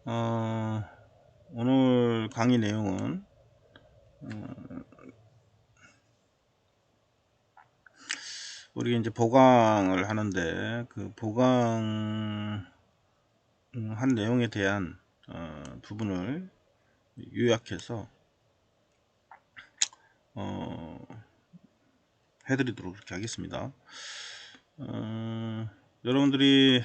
어, 오늘 강의 내용은 우리 이제 보강을 하는데 그 보강 한 내용에 대한 부분을 요약해서 해드리도록 그렇게 하겠습니다. 여러분들이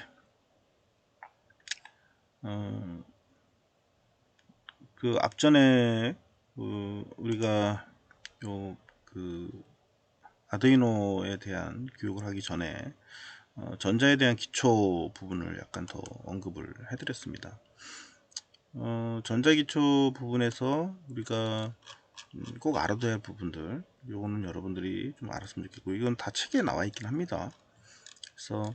그 앞전에 우리가 그 아두이노에 대한 교육을 하기 전에 전자에 대한 기초 부분을 약간 더 언급을 해드렸습니다. 전자기초 부분에서 우리가 꼭 알아둬야 할 부분들, 요거는 여러분들이 좀 알았으면 좋겠고, 이건 다 책에 나와 있긴 합니다. 그래서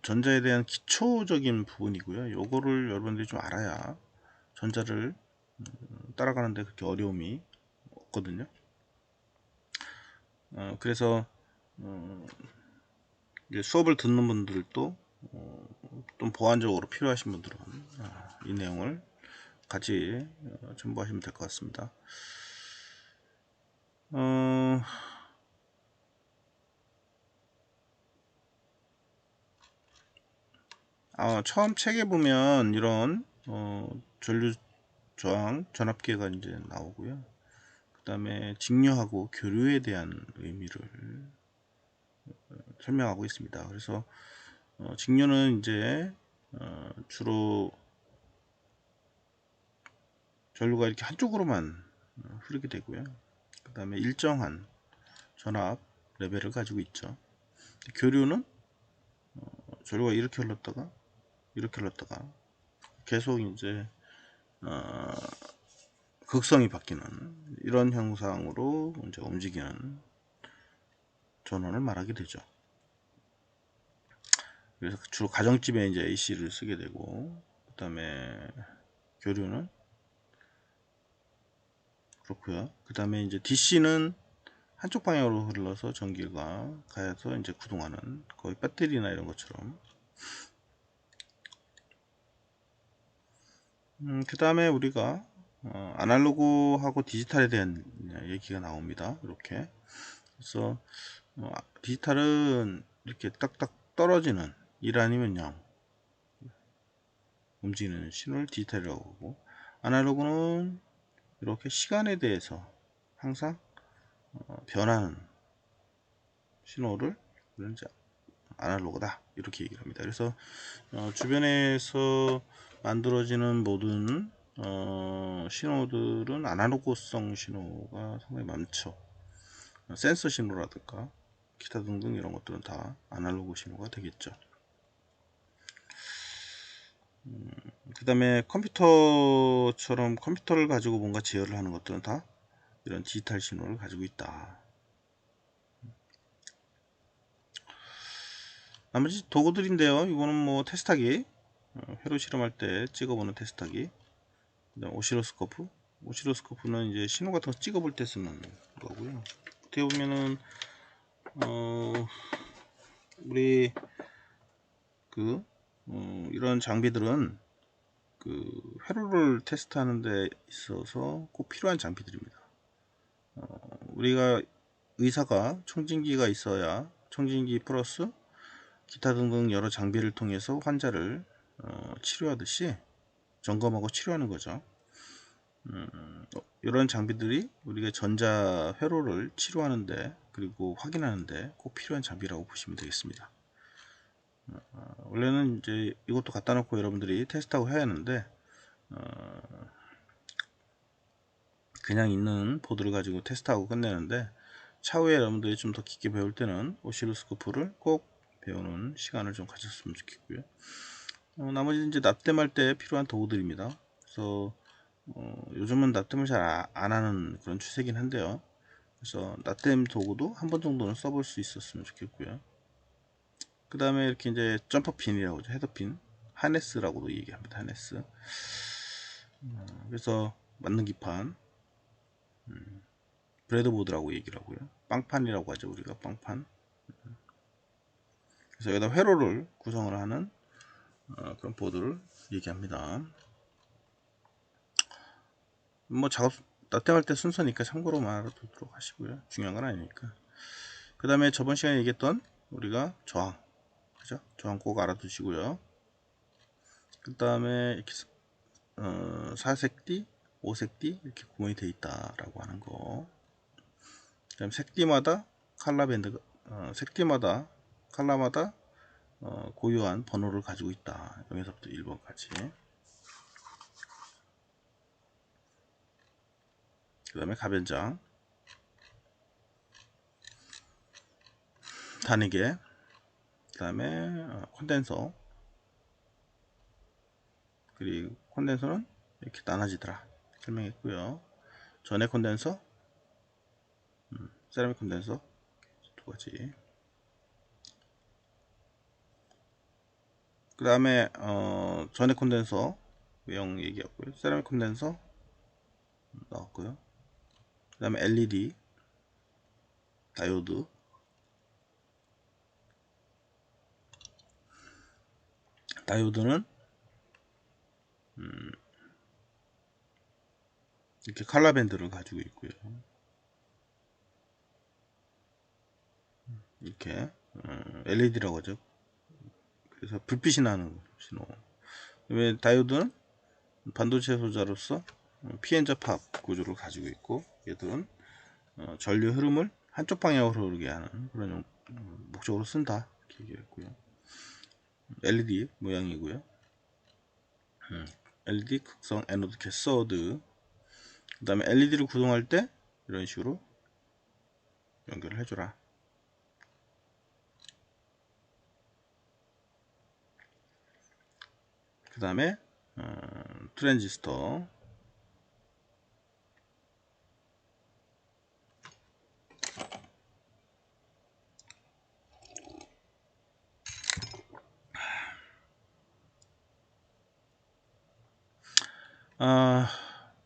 전자에 대한 기초적인 부분이고요. 요거를 여러분들이 좀 알아야 전자를 따라가는데 그렇게 어려움이 없거든요. 그래서 이제 수업을 듣는 분들도 좀 보완적으로 필요하신 분들은 이 내용을 같이 첨부하시면 될 것 같습니다. 처음 책에 보면 이런 전류 저항 전압계가 이제 나오고요. 그 다음에 직류하고 교류에 대한 의미를 설명하고 있습니다. 그래서 직류는 이제 주로 전류가 이렇게 한쪽으로만 흐르게 되고요. 그 다음에 일정한 전압 레벨을 가지고 있죠. 교류는 전류가 이렇게 흘렀다가 이렇게 흘렀다가 계속 이제 극성이 바뀌는 이런 형상으로 이제 움직이는 전원을 말하게 되죠. 그래서 주로 가정집에 이제 AC를 쓰게 되고, 그 다음에 교류는 그렇고요. 그 다음에 이제 DC는 한쪽 방향으로 흘러서 전기가 가서 이제 구동하는 거의 배터리나 이런 것처럼. 그 다음에 우리가 아날로그하고 디지털에 대한 얘기가 나옵니다. 이렇게. 그래서 디지털은 이렇게 딱딱 떨어지는 1 아니면 0 움직이는 신호를 디지털이라고 하고, 아날로그는 이렇게 시간에 대해서 항상 변하는 신호를 이제 아날로그다 이렇게 얘기를 합니다. 그래서 주변에서 만들어지는 모든 신호들은 아날로그성 신호가 상당히 많죠. 센서 신호라든가 기타 등등 이런 것들은 다 아날로그 신호가 되겠죠. 그 다음에 컴퓨터처럼 컴퓨터를 가지고 뭔가 제어를 하는 것들은 다 이런 디지털 신호를 가지고 있다. 나머지 도구들인데요. 이거는 뭐 테스트하기, 회로 실험할 때 찍어보는 테스트하기, 그다음 오시로스코프. 오시로스코프는 이제 신호 같은 거 찍어볼 때 쓰는 거고요. 어떻게 보면은 우리 그 이런 장비들은 그 회로를 테스트하는 데 있어서 꼭 필요한 장비들입니다. 우리가 의사가 청진기가 있어야 청진기 플러스 기타 등등 여러 장비를 통해서 환자를 치료하듯이 점검하고 치료하는 거죠. 이런 장비들이 우리가 전자 회로를 치료하는데 그리고 확인하는데 꼭 필요한 장비라고 보시면 되겠습니다. 원래는 이제 이것도 갖다 놓고 여러분들이 테스트하고 해야 하는데 그냥 있는 보드를 가지고 테스트하고 끝내는데 차후에 여러분들이 좀 더 깊게 배울 때는 오실로스코프를 꼭 배우는 시간을 좀 가졌으면 좋겠고요. 나머지 이제 납땜할 때 필요한 도구들입니다. 그래서 요즘은 납땜을 잘 안 하는 그런 추세긴 한데요. 그래서 납땜 도구도 한 번 정도는 써볼 수 있었으면 좋겠고요. 그 다음에 이렇게 이제 점퍼핀이라고 하죠. 헤더핀, 하네스라고도 얘기합니다. 하네스. 그래서 맞는 기판, 브레드보드라고 얘기를 하고요. 빵판이라고 하죠. 우리가 빵판. 그래서 여기다 회로를 구성을 하는 그런 보드를 얘기합니다. 뭐 작업 나태할 때 순서니까 참고로만 알아두도록 하시고요. 중요한 건 아니니까. 그 다음에 저번 시간에 얘기했던 우리가 저항, 그죠? 저항 꼭 알아두시고요. 그 다음에 이렇게 4색띠, 5색띠 이렇게 구분이 되어 있다라고 하는 거. 그 다음 색띠마다 칼라 밴드가 색띠마다 칼라마다 고유한 번호를 가지고 있다. 0에서부터 1번까지. 그 다음에 가변장, 단위계, 그 다음에 콘덴서, 그리고 콘덴서는 이렇게 나눠지더라 설명했고요. 전해 콘덴서, 세라믹 콘덴서 두 가지. 그 다음에 전해 콘덴서 외형 얘기했고요. 세라믹 콘덴서 나왔고요. 그 다음에 LED, 다이오드, 다이오드는 이렇게 칼라 밴드를 가지고 있고요. 이렇게 LED라고 하죠. 그래서 불빛이 나는 신호. 왜 다이오드는 반도체 소자로서 pn 접합 구조를 가지고 있고, 얘들은 전류 흐름을 한쪽 방향으로 흐르게 하는 그런 목적으로 쓴다 이렇게 얘기했고요. LED 모양이고요. LED 극성 애노드 캐서드. 그 다음에 LED를 구동할 때 이런 식으로 연결을 해줘라. 그 다음에 트랜지스터,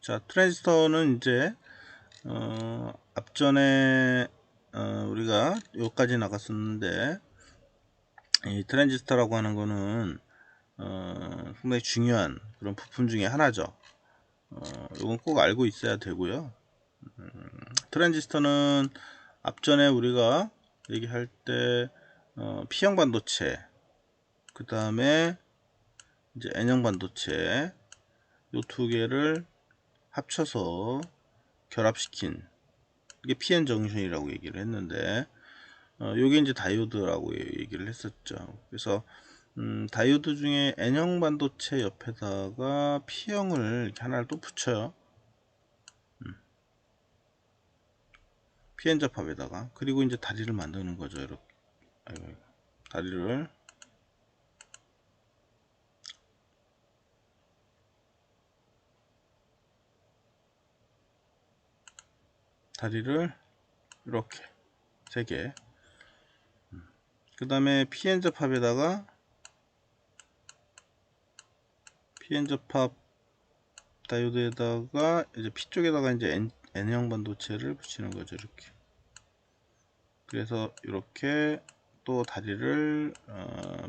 자 트랜지스터는 이제 앞전에 우리가 여기까지 나갔었는데, 이 트랜지스터라고 하는 거는 상당히 중요한 그런 부품 중에 하나죠. 이건 꼭 알고 있어야 되고요. 트랜지스터는 앞전에 우리가 얘기할 때 P형 반도체, 그 다음에 이제 N형 반도체, 요 두 개를 합쳐서 결합시킨 이게 PN 정션이라고 얘기를 했는데, 요게 이제 다이오드라고 얘기를 했었죠. 그래서 다이오드 중에 N형 반도체 옆에다가 P형을 이렇게 하나를 또 붙여요. PN 접합에다가. 그리고 이제 다리를 만드는 거죠. 이렇게 다리를 이렇게 3개. 그 다음에 PN 접합에다가 PN 접합 다이오드에다가 이제 P 쪽에다가 이제 N형 반도체를 붙이는 거죠. 이렇게. 그래서 이렇게 또 다리를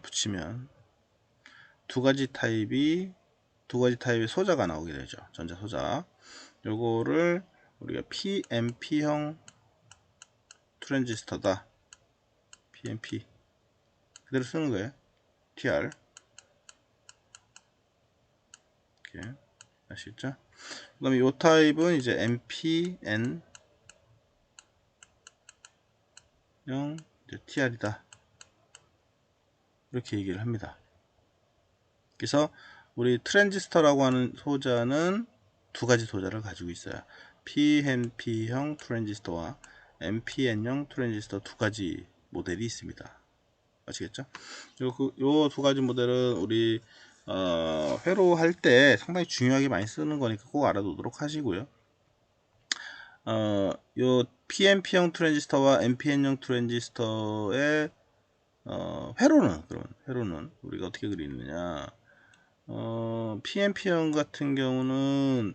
붙이면 두 가지 타입의 소자가 나오게 되죠. 전자 소자. 요거를 우리가 PNP형 트랜지스터다. PNP 그대로 쓰는 거예요. TR. 이렇게 아시겠죠? 그 다음에 요 타입은 이제 NPN 형 TR이다. 이렇게 얘기를 합니다. 그래서 우리 트랜지스터라고 하는 소자는 두 가지 소자를 가지고 있어요. PNP형 트랜지스터와 NPN형 트랜지스터 두 가지 모델이 있습니다. 아시겠죠? 요 두 가지 모델은 우리 회로 할 때 상당히 중요하게 많이 쓰는 거니까 꼭 알아두도록 하시고요. 요 PNP형 트랜지스터와 NPN형 트랜지스터의 회로는 우리가 어떻게 그리느냐? PNP형 같은 경우는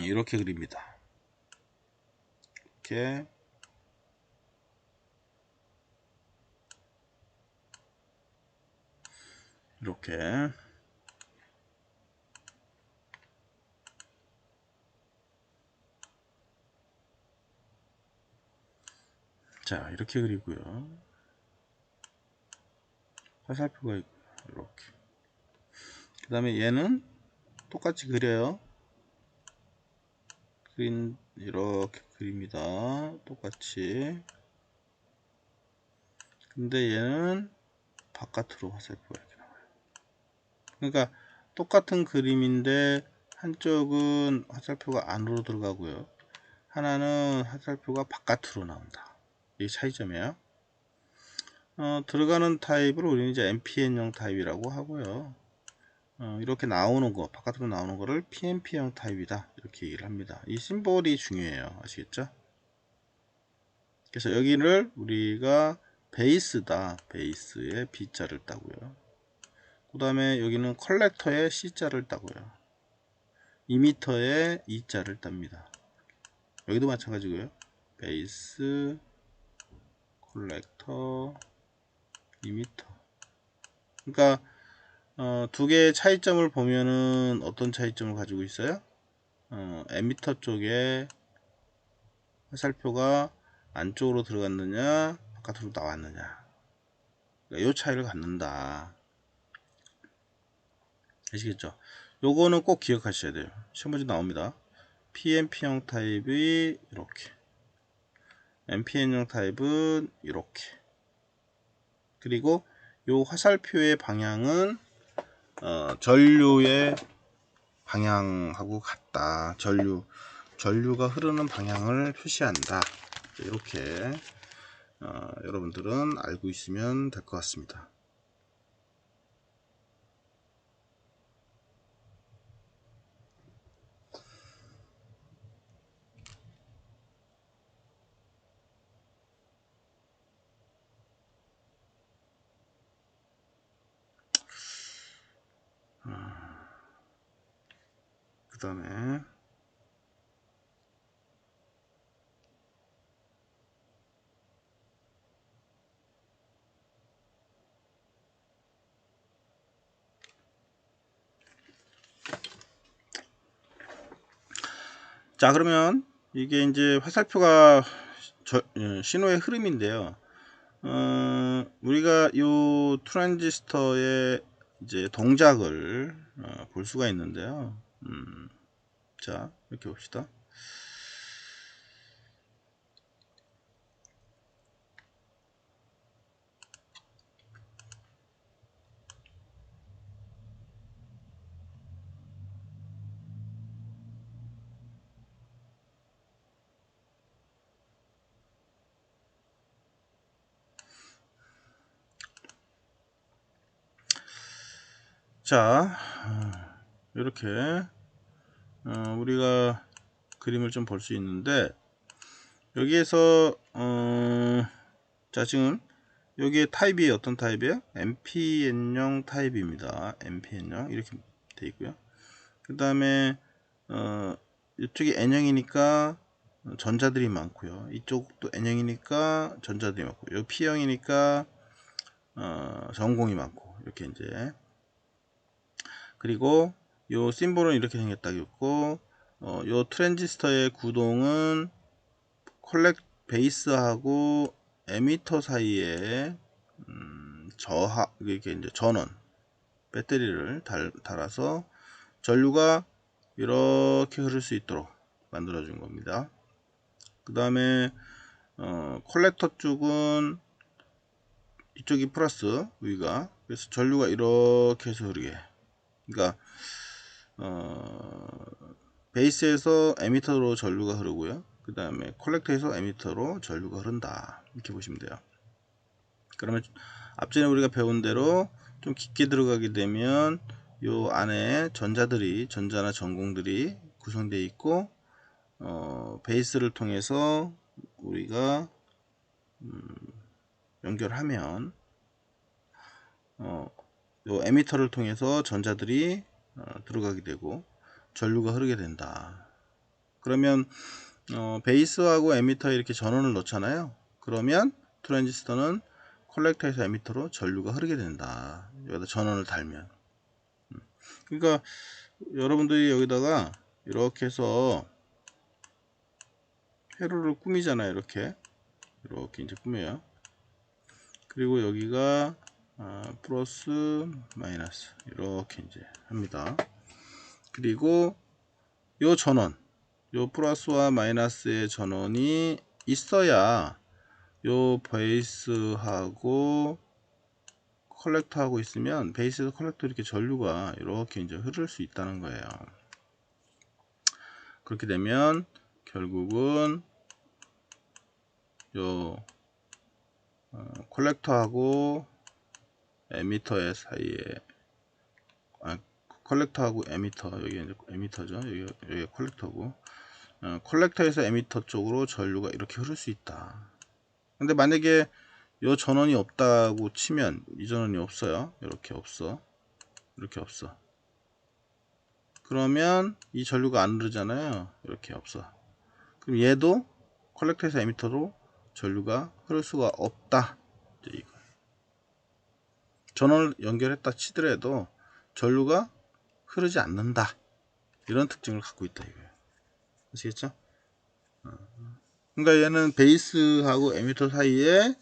이렇게 그립니다. 이렇게 이렇게. 자, 이렇게 그리고요. 화살표가 있고 이렇게. 그 다음에 얘는 똑같이 그려요. 이렇게 그립니다. 똑같이. 근데 얘는 바깥으로 화살표가 이렇게 나와요. 그러니까 똑같은 그림인데 한쪽은 화살표가 안으로 들어가고요. 하나는 화살표가 바깥으로 나온다. 이게 차이점이에요. 들어가는 타입을 우리는 이제 MPN형 타입이라고 하고요. 이렇게 나오는 거, 바깥으로 나오는 거를 PNP형 타입이다. 이렇게 얘기를 합니다. 이 심볼이 중요해요. 아시겠죠? 그래서 여기를 우리가 베이스다. 베이스에 B자를 따고요. 그 다음에 여기는 컬렉터에 C자를 따고요. 이미터에 E자를 땁니다. 여기도 마찬가지고요. 베이스, 컬렉터, 이미터. 그러니까 두 개의 차이점을 보면은 어떤 차이점을 가지고 있어요? 에미터 쪽에 화살표가 안쪽으로 들어갔느냐 바깥으로 나왔느냐, 그러니까 이 차이를 갖는다. 아시겠죠? 요거는 꼭 기억하셔야 돼요. 시험 문제 나옵니다. PNP형 타입이 이렇게, MPN형 타입은 이렇게. 그리고 요 화살표의 방향은 전류의 방향하고 같다. 전류가 흐르는 방향을 표시한다. 이렇게 여러분들은 알고 있으면 될 것 같습니다. 그 다음에 자, 그러면 이게 이제 화살표가 신호의 흐름인데요. 우리가 이 트랜지스터의 이제 동작을 볼 수가 있는데요. 자, 이렇게 봅시다. 자, 이렇게 우리가 그림을 좀 볼 수 있는데, 여기에서 자, 지금 여기에 타입이 어떤 타입이에요? MPN형 타입입니다. MPN형 이렇게 돼 있고요. 그 다음에 이쪽이 N형이니까 전자들이 많고요. 이쪽도 N형이니까 전자들이 많고, 요 P형이니까 전공이 많고, 이렇게 이제. 그리고 요 심볼은 이렇게 생겼다고, 요 트랜지스터의 구동은 베이스하고 에미터 사이에 이렇게 이제 전원 배터리를 달아서 전류가 이렇게 흐를 수 있도록 만들어 준 겁니다. 그 다음에 콜렉터 쪽은 이쪽이 플러스, 위가, 그래서 전류가 이렇게 해서 흐르게. 그러니까 베이스에서 에미터로 전류가 흐르고요. 그 다음에 콜렉터에서 에미터로 전류가 흐른다. 이렇게 보시면 돼요. 그러면 앞전에 우리가 배운 대로 좀 깊게 들어가게 되면 요 안에 전자나 전공들이 구성되어 있고, 베이스를 통해서 우리가 연결하면 요 에미터를 통해서 전자들이 들어가게 되고 전류가 흐르게 된다. 그러면 베이스하고 에미터에 이렇게 전원을 넣잖아요. 그러면 트랜지스터는 콜렉터에서 에미터로 전류가 흐르게 된다. 여기다 전원을 달면. 그러니까 여러분들이 여기다가 이렇게 해서 회로를 꾸미잖아요. 이렇게 이제 꾸며요. 그리고 여기가 플러스 마이너스 이렇게 이제 합니다. 그리고 요 전원, 요 플러스와 마이너스의 전원이 있어야 요 베이스하고 컬렉터하고 있으면 베이스에서 컬렉터 이렇게 전류가 이렇게 이제 흐를 수 있다는 거예요. 그렇게 되면 결국은 요 컬렉터하고 에미터의 사이에 컬렉터하고 에미터, 여기 이제 에미터죠. 여기 컬렉터고 컬렉터에서 에미터 쪽으로 전류가 이렇게 흐를 수 있다. 근데 만약에 요 전원이 없다고 치면 이 전원이 없어요. 이렇게 없어. 이렇게 없어. 그러면 이 전류가 안 흐르잖아요. 이렇게 없어. 그럼 얘도 컬렉터에서 에미터로 전류가 흐를 수가 없다. 전원을 연결했다 치더라도 전류가 흐르지 않는다. 이런 특징을 갖고 있다 이거예요. 아시겠죠? 그러니까 얘는 베이스하고 에미터 사이에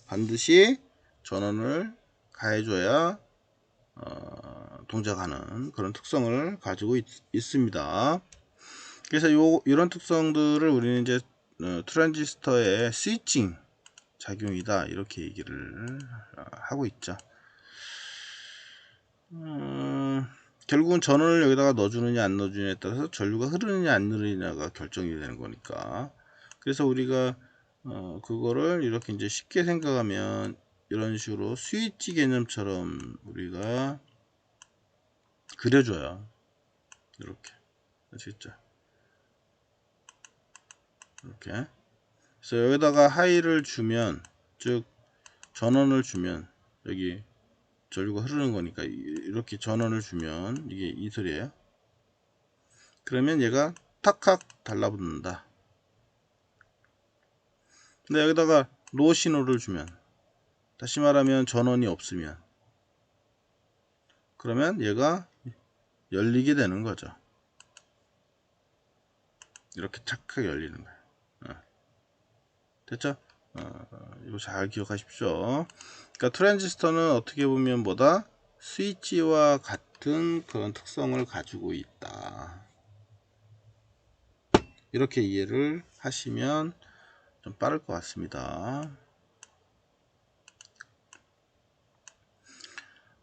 반드시 전원을 가해줘야 동작하는 그런 특성을 가지고 있습니다. 그래서 이런 특성들을 우리는 이제 트랜지스터의 스위칭 작용이다 이렇게 얘기를 하고 있죠. 결국은 전원을 여기다가 넣어주느냐 안 넣어주느냐에 따라서 전류가 흐르느냐 안 흐르느냐가 결정이 되는 거니까. 그래서 우리가 그거를 이렇게 이제 쉽게 생각하면 이런 식으로 스위치 개념처럼 우리가 그려줘요. 이렇게. 아시겠죠? 이렇게. 그래서 여기다가 하이를 주면, 즉 전원을 주면 여기 전류가 흐르는 거니까 이렇게 전원을 주면 이게 이 소리예요. 그러면 얘가 탁탁 달라붙는다. 근데 여기다가 로 신호를 주면, 다시 말하면 전원이 없으면, 그러면 얘가 열리게 되는 거죠. 이렇게 착하게 열리는 거예요. 됐죠? 이거 잘 기억하십시오. 그러니까 트랜지스터는 어떻게 보면 뭐다? 스위치와 같은 그런 특성을 가지고 있다. 이렇게 이해를 하시면 좀 빠를 것 같습니다.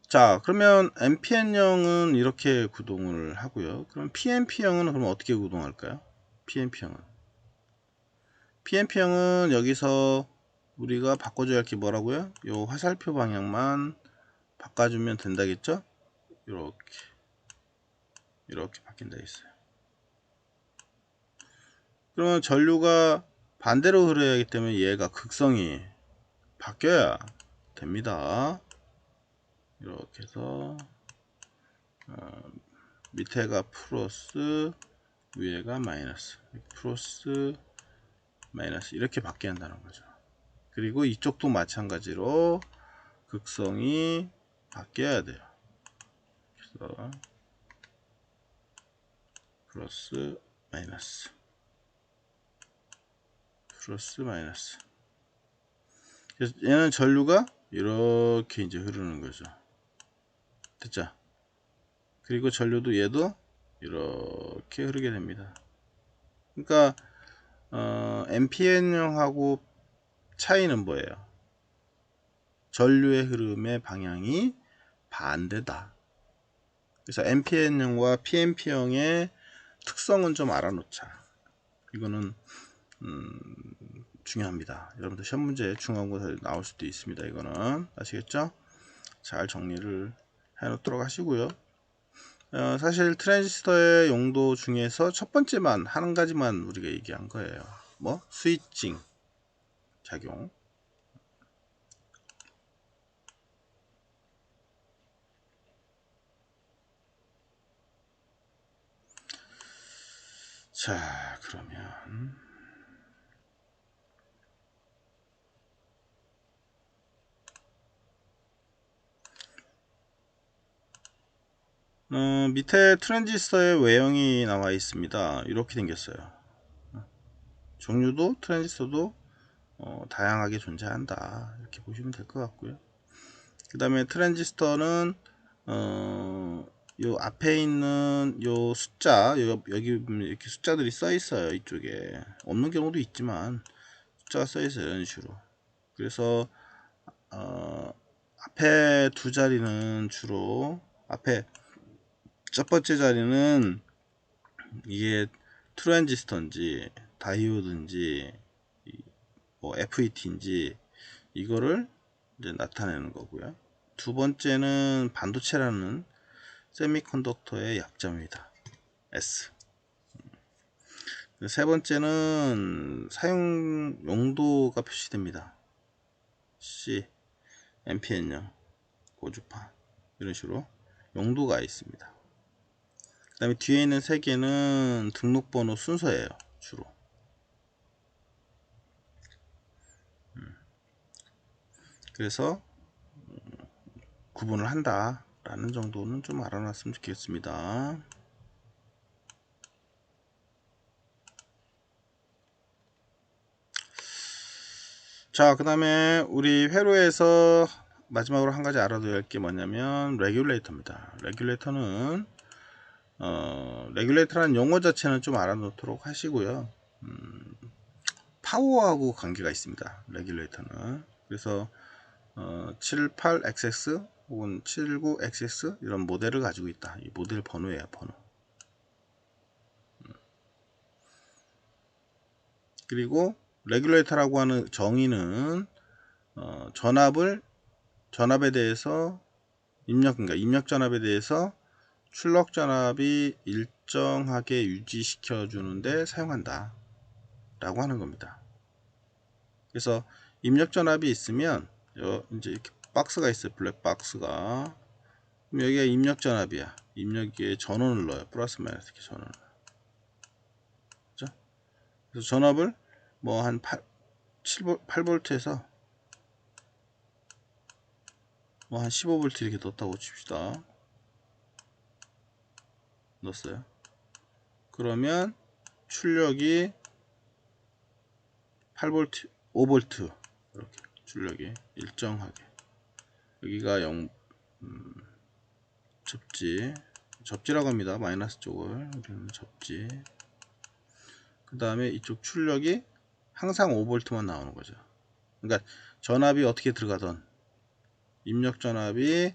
자, 그러면 NPN형은 이렇게 구동을 하고요. 그럼 PNP형은 그럼 어떻게 구동할까요? PNP형은 여기서 우리가 바꿔줘야 할 게 뭐라고요? 요 화살표 방향만 바꿔주면 된다겠죠? 이렇게 바뀐다 했어요. 그러면 전류가 반대로 흐르야 하기 때문에 얘가 극성이 바뀌어야 됩니다. 이렇게 해서 밑에가 플러스 위에가 마이너스, 플러스 마이너스 이렇게 바뀌어야 한다는 거죠. 그리고 이쪽도 마찬가지로 극성이 바뀌어야 돼요. 그래서 플러스 마이너스, 플러스 마이너스. 그래서 얘는 전류가 이렇게 이제 흐르는 거죠. 됐죠? 그리고 전류도 얘도 이렇게 흐르게 됩니다. 그러니까 NPN형하고 차이는 뭐예요? 전류의 흐름의 방향이 반대다. 그래서 NPN형과 PNP형의 특성은 좀 알아놓자. 이거는 중요합니다. 여러분들 시험 문제 중간고사에 나올 수도 있습니다. 이거는 아시겠죠? 잘 정리를 해놓도록 하시고요. 사실 트랜지스터의 용도 중에서 첫 번째만 한 가지만 우리가 얘기한 거예요. 뭐? 스위칭 작용. 자, 그러면 밑에 트랜지스터의 외형이 나와 있습니다. 이렇게 생겼어요. 종류도 트랜지스터도 다양하게 존재한다, 이렇게 보시면 될 것 같고요. 그 다음에 트랜지스터는 요 앞에 있는 요 숫자, 여기 이렇게 숫자들이 써 있어요. 이쪽에 없는 경우도 있지만 숫자가 써 있어요, 이런 식으로. 그래서 앞에 두 자리는 주로, 앞에 첫 번째 자리는 이게 트랜지스터인지 다이오드인지 뭐 FET인지 이거를 이제 나타내는 거고요. 두 번째는 반도체라는 세미컨덕터의 약자입니다. S. 세 번째는 사용 용도가 표시됩니다. C, MPN형, 고주파, 이런 식으로 용도가 있습니다. 그 다음에 뒤에 있는 세 개는 등록번호 순서예요, 주로. 그래서 구분을 한다 라는 정도는 좀 알아놨으면 좋겠습니다. 자, 그 다음에 우리 회로에서 마지막으로 한 가지 알아둬야 할 게 뭐냐면 레귤레이터입니다. 레귤레이터는 레귤레이터라는 용어 자체는 좀 알아놓도록 하시고요. 파워하고 관계가 있습니다, 레귤레이터는. 그래서 78XX 혹은 79XX 이런 모델을 가지고 있다. 이 모델 번호예요, 번호. 그리고 레귤레이터라고 하는 정의는 전압에 대해서 그러니까 입력 전압에 대해서 출력 전압이 일정하게 유지시켜 주는데 사용한다 라고 하는 겁니다. 그래서 입력 전압이 있으면 이제 이렇게 박스가 있어요, 블랙 박스가. 그럼 여기가 입력 전압이야. 입력기에 전원을 넣어요, 플러스 마이너스 이렇게 전원을. 그렇죠? 그래서 전압을 뭐 한 8V에서 뭐 한 15V 이렇게 넣었다고 칩시다. 넣었어요. 그러면 출력이 8V, 5V 이렇게 출력이 일정하게, 여기가 0 접지라고 합니다. 마이너스 쪽을 우리는 접지. 그 다음에 이쪽 출력이 항상 5V만 나오는 거죠. 그러니까 전압이 어떻게 들어가던, 입력 전압이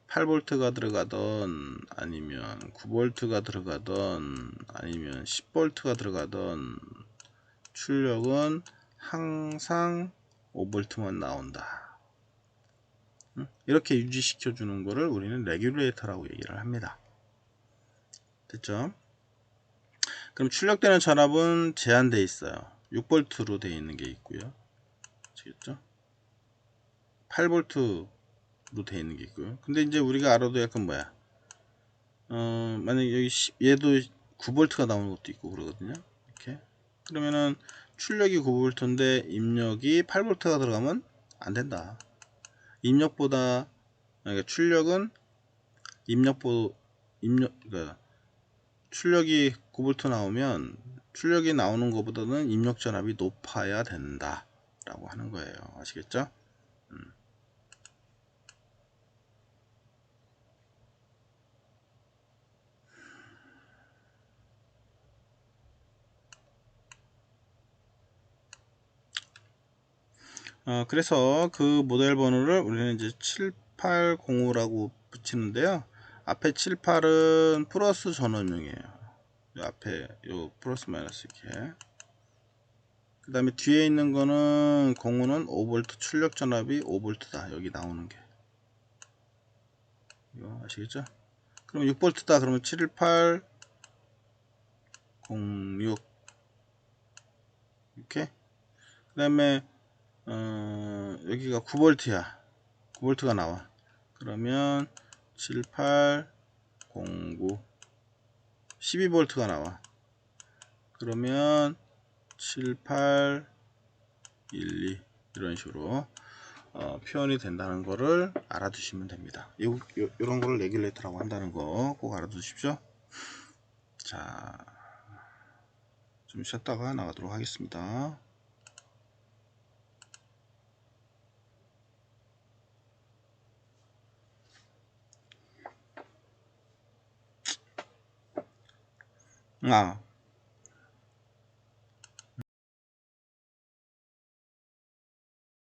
8V가 들어가던 아니면 9V가 들어가던 아니면 10V가 들어가던 출력은 항상 5V만 나온다. 이렇게 유지시켜 주는 거를 우리는 레귤레이터라고 얘기를 합니다. 됐죠? 그럼 출력되는 전압은 제한되어 있어요. 6V로 되어 있는 게 있고요. 아시겠죠? 8V로 되어 있는 게 있고요. 근데 이제 우리가 알아도 약간 뭐야, 만약에 여기 얘도 9V가 나오는 것도 있고 그러거든요. 이렇게. 그러면은 출력이 9V인데 입력이 8V가 들어가면 안 된다. 입력보다, 그러니까 출력은 그러니까 출력이 9V 나오면 출력이 나오는 것보다는 입력 전압이 높아야 된다 라고 하는 거예요. 아시겠죠? 그래서 그 모델 번호를 우리는 이제 7805라고 붙이는데요. 앞에 78은 플러스 전원용이에요. 앞에 요 플러스 마이너스 이렇게. 그 다음에 뒤에 있는 거는 05는 5V 출력 전압이 5V다. 여기 나오는 게. 이거 아시겠죠? 그럼 6V다. 그러면 71806 이렇게. 그 다음에 여기가 9V야. 9V가 나와. 그러면 7809 12V가 나와. 그러면 7812 이런 식으로 표현이 된다는 거를 알아두시면 됩니다. 이런 거를 레귤레이터라고 한다는 거 꼭 알아두십시오. 자, 좀 쉬었다가 나가도록 하겠습니다.